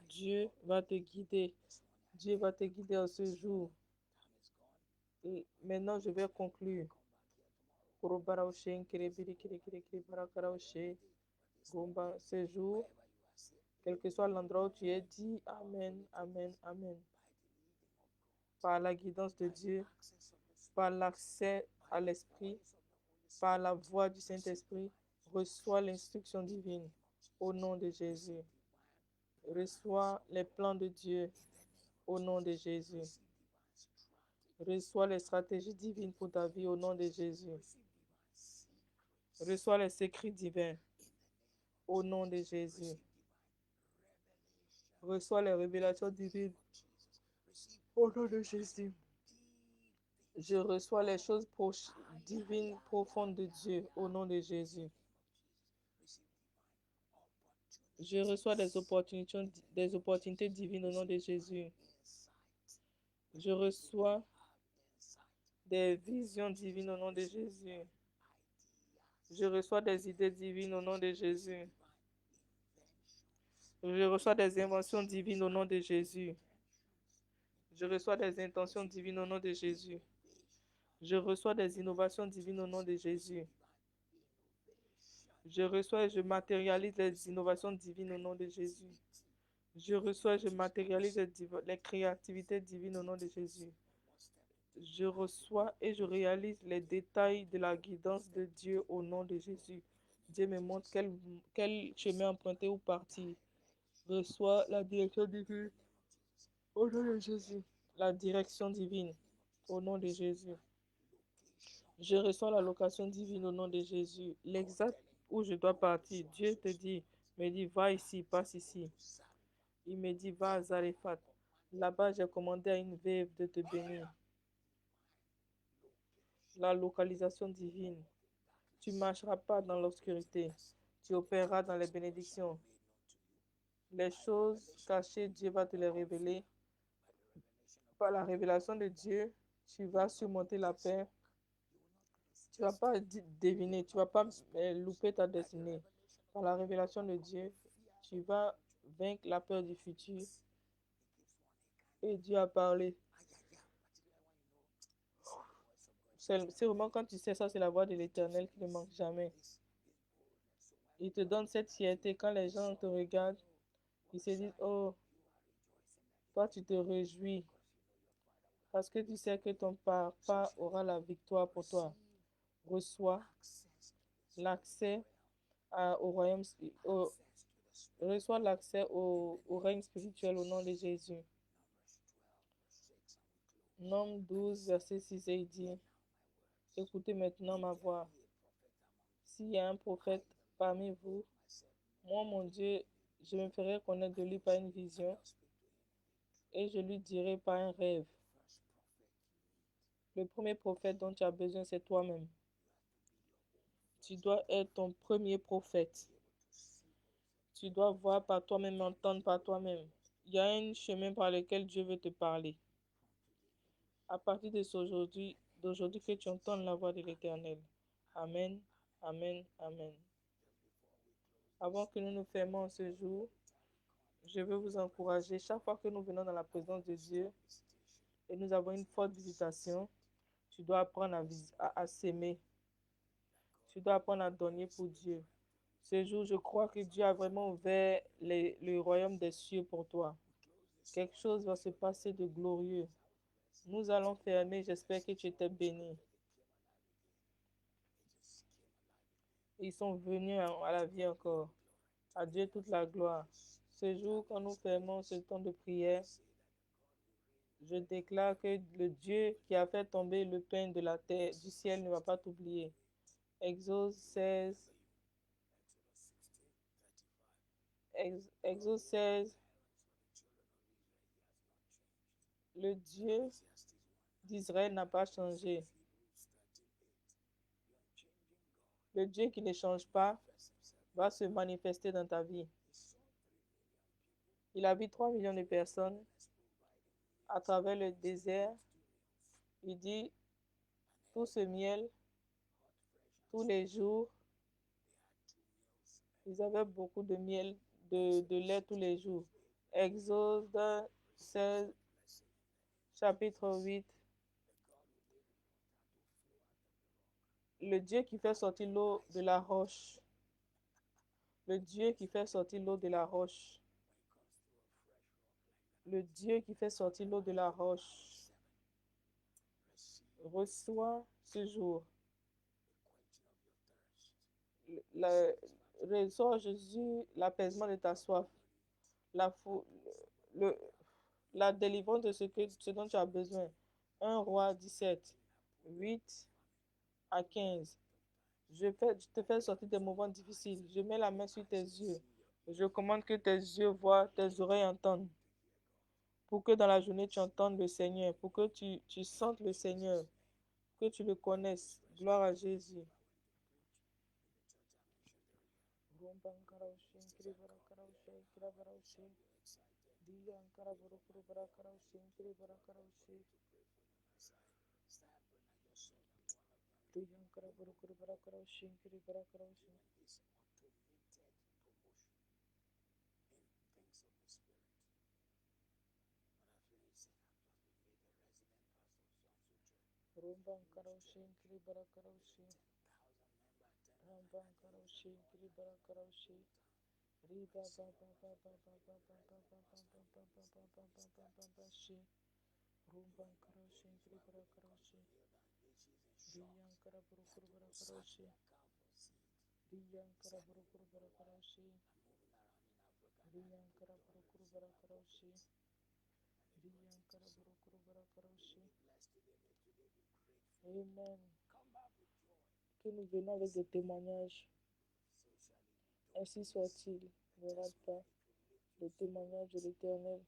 Dieu va te guider. Dieu va te guider en ce jour. Et maintenant, je vais conclure. Ce jour, quel que soit l'endroit où tu es, dis Amen, Amen, Amen. Par la guidance de Dieu, par l'accès à l'Esprit, par la voix du Saint-Esprit, reçois l'instruction divine au nom de Jésus. Reçois les plans de Dieu au nom de Jésus. Reçois les stratégies divines pour ta vie au nom de Jésus. Reçois les secrets divins au nom de Jésus. Reçois les révélations divines au nom de Jésus. Je reçois les choses divines, profondes de Dieu au nom de Jésus. Je reçois des opportunités divines au nom de Jésus. Je reçois des visions divines au nom de Jésus. Je reçois des idées divines au nom de Jésus. Je reçois des inventions divines au nom de Jésus. Je reçois des intentions divines au nom de Jésus. Je reçois des innovations divines au nom de Jésus. Je reçois et je matérialise les innovations divines au nom de Jésus. Je reçois et je matérialise les créativités divines au nom de Jésus. Je reçois et je réalise les détails de la guidance de Dieu au nom de Jésus. Dieu me montre quel chemin emprunter ou partir. Reçois la direction divine au nom de Jésus. La direction divine au nom de Jésus. Je reçois la location divine au nom de Jésus. L'exact où je dois partir, Dieu me dit, va ici, passe ici. Il me dit, va à Zarephath. Là-bas, j'ai commandé à une veuve de te bénir. La localisation divine. Tu ne marcheras pas dans l'obscurité. Tu opéreras dans les bénédictions. Les choses cachées, Dieu va te les révéler. Par la révélation de Dieu, tu vas surmonter la peur. Tu ne vas pas deviner, tu ne vas pas louper ta destinée. Par la révélation de Dieu, tu vas vaincre la peur du futur. Et Dieu a parlé. C'est vraiment quand tu sais ça, c'est la voix de l'Éternel qui ne manque jamais. Il te donne cette fierté quand les gens te regardent. Ils se disent, oh, toi tu te réjouis parce que tu sais que ton papa aura la victoire pour toi. Reçois l'accès au royaume, reçois l'accès au règne spirituel au nom de Jésus. Nombre 12, verset 6, et il dit, Écoutez maintenant ma voix. S'il y a un prophète parmi vous, moi, mon Dieu, je me ferai connaître de lui par une vision et je lui dirai par un rêve. Le premier prophète dont tu as besoin, c'est toi-même. Tu dois être ton premier prophète. Tu dois voir par toi-même, entendre par toi-même. Il y a un chemin par lequel Dieu veut te parler. À partir d'aujourd'hui que tu entends la voix de l'Éternel. Amen, amen, amen. Avant que nous nous fermions ce jour, je veux vous encourager. Chaque fois que nous venons dans la présence de Dieu et nous avons une forte visitation, tu dois apprendre à s'aimer. Tu dois apprendre à donner pour Dieu. Ce jour, je crois que Dieu a vraiment ouvert le royaume des cieux pour toi. Quelque chose va se passer de glorieux. Nous allons fermer. J'espère que tu étais béni. Ils sont venus à la vie encore. À Dieu toute la gloire. Ce jour, quand nous fermons ce temps de prière, je déclare que le Dieu qui a fait tomber le pain de la terre, du ciel, ne va pas t'oublier. Exode 16, Exode 16, le Dieu d'Israël n'a pas changé. Le Dieu qui ne change pas va se manifester dans ta vie. Il habite 3 millions de personnes à travers le désert. Il dit, tout ce miel, tous les jours, ils avaient beaucoup de miel, de lait tous les jours. Exode 16, chapitre 8. Le Dieu qui fait sortir l'eau de la roche. Le Dieu qui fait sortir l'eau de la roche. Le Dieu qui fait sortir l'eau de la roche. Reçois ce jour. Reçois, Jésus, l'apaisement de ta soif. La, le, la délivrance de ce dont tu as besoin. 1 Roi 17, 8 à 15. Je te fais sortir des moments difficiles. Je mets la main sur tes yeux. Je commande que tes yeux voient, tes oreilles entendent. Pour que dans la journée tu entendes le Seigneur. Pour que tu sentes le Seigneur. Que tu le connaisses. Gloire à Jésus. Amen. Que nous venons avec des témoignages. Ainsi soit-il. Ne rate pas le témoignage de l'Éternel.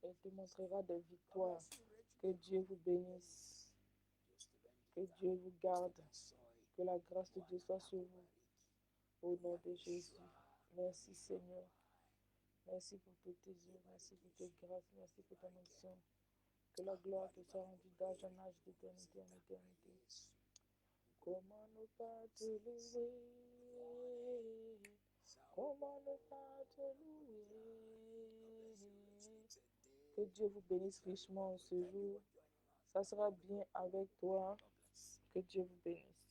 Elle te montrera des victoires. Que Dieu vous bénisse. Que Dieu vous garde. Que la grâce de Dieu soit sur vous. Au nom de Jésus. Merci Seigneur. Merci pour tous tes yeux. Merci pour tes grâces. Merci pour ton onction. Que la gloire te soit rendue d'âge en âge, d'éternité en éternité. Comment ne pas te louer? Comment ne pas te louer? Que Dieu vous bénisse richement ce jour. Ça sera bien avec toi. Que Dieu vous bénisse.